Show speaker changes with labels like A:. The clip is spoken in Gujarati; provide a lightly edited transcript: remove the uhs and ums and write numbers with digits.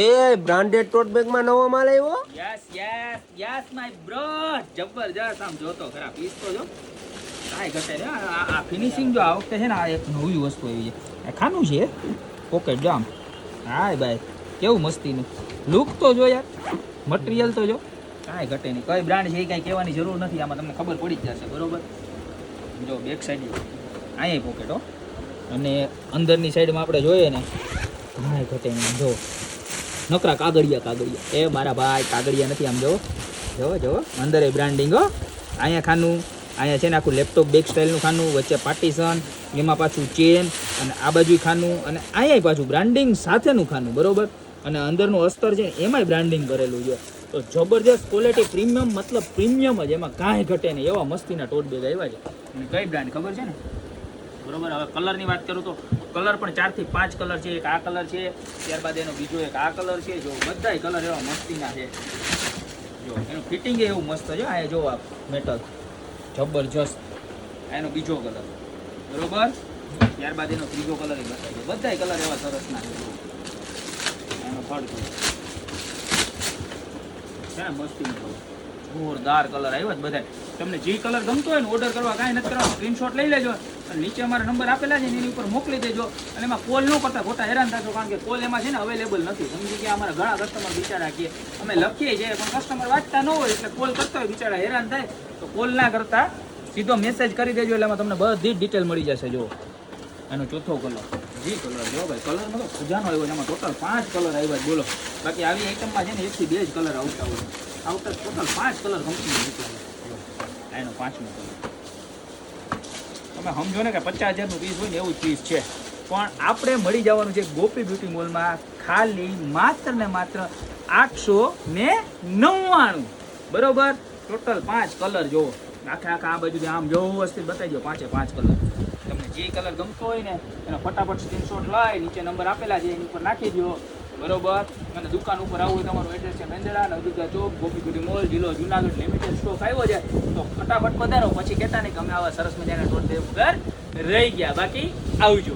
A: એ બ્રાન્ડેડ ટોટ બેગ માં નવો માલ આવ્યો.
B: Yes yes yes my bro, જબરજસ્ત. આમ જોતો ખરા પીસ તો જો કાંઈ ઘટે ને. આ ફિનિશિંગ જો આ વખતે છે ને, આ એક નવી વસ્તુ આવી છે. આ ખાનું છે પોકેટ જો આમ. હાય ભાઈ કેવું મસ્તીનું લુક તો જો યાર, મટીરિયલ તો જો કાંઈ ઘટે નહીં. કઈ બ્રાન્ડ છે એ કાંઈ કહેવાની જરૂર નથી, આમાં તમને ખબર પડી જ જશે. બરોબર, જો બેક સાઈડ અહીંયા પોકેટ હો, અને અંદરની સાઈડમાં આપણે જોઈએ ને કાંઈ ઘટે નહીં. જો નકરા કાગળિયા એ મારા ભાઈ કાગળિયા નથી. આમ જો જો અંદર એ બ્રાન્ડિંગ હો. અહીંયા ખાનું, અહીંયા છે ને આખું લેપટોપ બેગ સ્ટાઇલનું ખાનું, વચ્ચે પાર્ટીશન, એમાં પાછું ચેન, અને આ બાજુ ખાનું, અને અહીંયા પાછું બ્રાન્ડિંગ સાથેનું ખાનું. બરોબર, અને અંદરનું અસ્તર છે એમાંય બ્રાન્ડિંગ કરેલું છે. તો જબરજસ્ત ક્વોલિટી, પ્રીમિયમ મતલબ પ્રીમિયમ જ, એમાં કાંઈ ઘટે નહીં એવા મસ્તીના ટોટ બેગ આવ્યા છે. અને કઈ બ્રાન્ડ ખબર છે ને? બરોબર. હવે કલરની વાત કરું તો કલર પણ 4 થી 5 કલર છે. એક આ કલર છે, ત્યારબાદ એનો બીજો એક આ કલર છે. જો બધાય કલર એવા મસ્તીના છે. જો એનું ફિટિંગ એવું મસ્ત છે. આ જો આ મેટલ જબરજસ્ત. એનો બીજો કલર બરોબર, ત્યારબાદ એનો ત્રીજો કલર બતાવી. બધાય કલર એવા સરસના છે. એનો થર્ડ કલર છે ને મસ્તી જોરદાર કલર આવ્યો જ બધા. તમને જે કલર ગમતો હોય ને ઓર્ડર કરવા કાંઈ નથી કરવા, સ્ક્રીનશોટ લઈ લેજો અને નીચે અમારા નંબર આપેલા છે ને એની ઉપર મોકલી દેજો. અને એમાં કોલ ન કરતા ખોટા હેરાન થશો, કારણ કે કોલ એમાં છે ને અવેલેબલ નથી. સમજી ગયા? અમારા ઘણા કસ્ટમર બિચારા કે અમે લખીએ છીએ પણ કસ્ટમર વાંચતા ન હોય, એટલે કોલ કરતા હોય બિચારા હેરાન થાય. તો કોલ ના કરતા સીધો મેસેજ કરી દેજો, એટલે એમાં તમને બધી જ ડિટેલ મળી જશે. જો એનો ચોથો કલર, જી કલર જો ભાઈ, કલરમાં તો ખજાનો આવ્યો છે. એમાં ટોટલ 5 કલર આવ્યા. બોલો, બાકી આવી આઈટમમાં છે ને 1 થી 2 જ કલર આવતા હોય. આવતા ટોટલ 5 કલર કંપની નીકળે. એનો 5મો કલર તમે સમજો ને કે 50,000નું પીસ હોય ને એવું જ પીસ છે. પણ આપણે મળી જવાનું છે ગોપી બ્યુટી મોલમાં ખાલી માત્ર ને માત્ર 899. બરોબર, ટોટલ 5 કલર જોવો. આખા આ બાજુ આમ જો વ્યવસ્થિત બતાવી દો. 5 કલર તમને જે કલર ગમતો હોય ને એનો ફટાફટ સ્ક્રીનશોટ લઈ નીચે નંબર આપેલા છે એની ઉપર નાખી દો. બરોબર, અને દુકાન ઉપર આવવું હોય તમારું એડ્રેસ છે મેંદડા, નવદુર્ગા ચોક, ગોપી બ્યુટી મોલ, જિલ્લો જુનાગઢ. લિમિટેડ સ્ટોક આવ્યો છે તો ફટાફટ પધારો. પછી કહેતા નહીં કે અમે આવા સરસ મજાના ટોટ બેગ વગર રહી ગયા. બાકી આવજો.